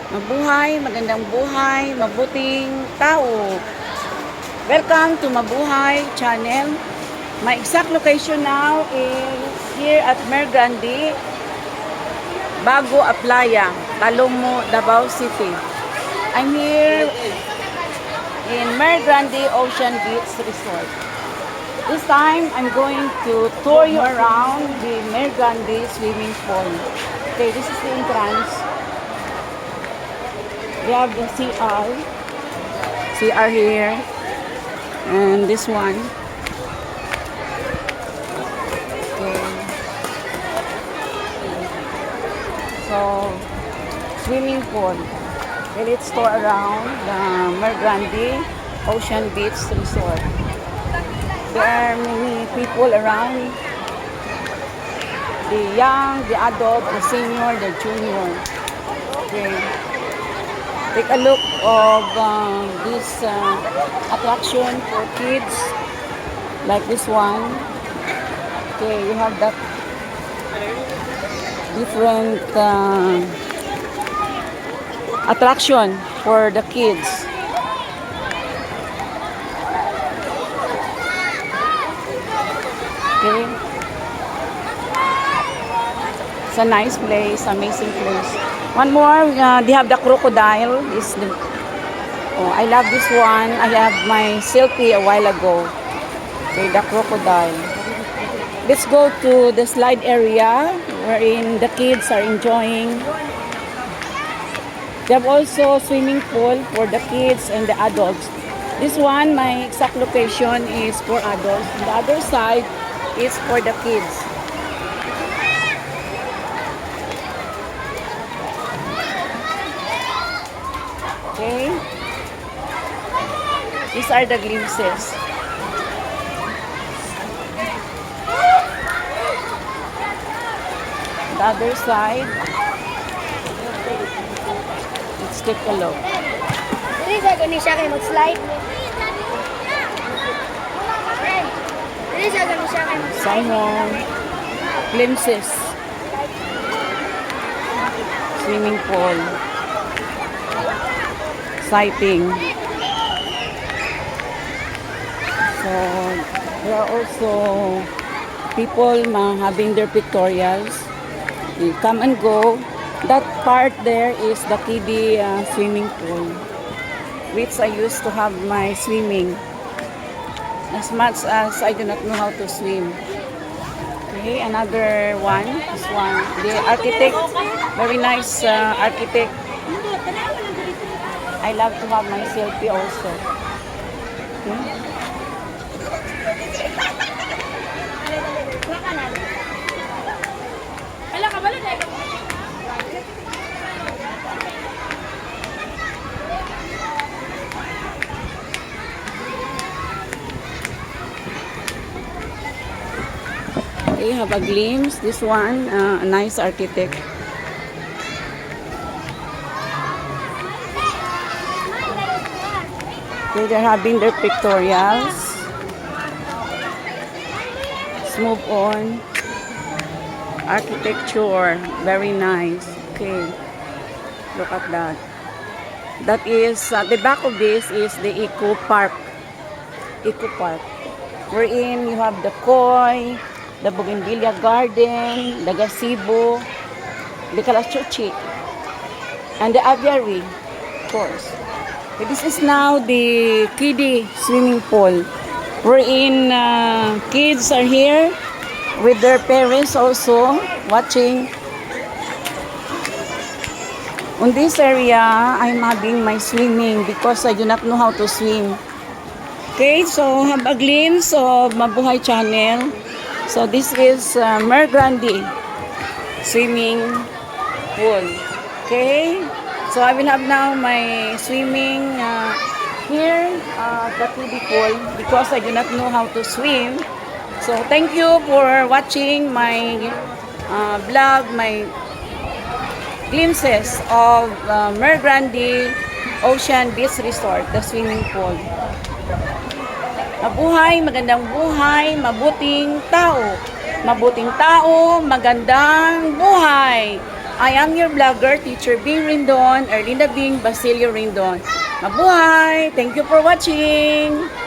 Mabuhay, magandang buhay, mabuting tao. Welcome to Mabuhay channel. My exact location now is here at Grande, Bago Aplaya, Talomo, Davao City. I'm here in Grande Ocean Beach Resort. This time, I'm going to tour you around the Grande swimming pool. Okay, this is the entrance. We have the CR here, and this one. Okay. So, swimming pool. Okay, let's tour around the Grande Ocean Beach Resort. There are many people around. The young, the adult, the senior, the junior. Okay. Take a look of this attraction for kids, like this one. Okay, you have that different attraction for the kids. Okay, it's a nice place, amazing place. One more, they have the crocodile. I love this one. I have my selfie a while ago. Okay, the crocodile. Let's go to the slide area wherein the kids are enjoying. They have also swimming pool for the kids and the adults. This one, my exact location is for adults. The other side is for the kids. Okay, these are the glimpses. The other side, let's take a look. Dili sa gani siya kay mag-slide. Dili sa gani siya kay mag-slide. Some more glimpses. Swimming pool. Sighting. So, there are also people having their pictorials. You come and go. That part there is the kiddie swimming pool, which I used to have my swimming. As much as I do not know how to swim. Okay, another one. This one. The architect, very nice architect. I love to have my selfie also. Okay. Okay, have a glimpse. This one, a nice architect. Okay, they're having their pictorials. Let's move on. Architecture, very nice. Okay, look at that. That is, the back of this is the Eco Park. Eco Park. Wherein you have the koi, the bougainvillea garden, the gazebo, the calachuchi, and the aviary, of course. This is now the kiddie swimming pool, wherein kids are here with their parents also watching. On this area, I'm having my swimming because I do not know how to swim. Okay, so have a glimpse of Mabuhay channel. So this is Grande swimming pool. Okay, so I will have now my swimming here at the kiddie pool because I do not know how to swim. So thank you for watching my vlog, my glimpses of Grande Ocean Beach Resort, the swimming pool. Mabuhay, magandang buhay, mabuting tao. Mabuting tao, magandang buhay. I am your vlogger, Teacher Bing Rindon, Erlinda Bing Basilio Rindon. Mabuhay! Thank you for watching!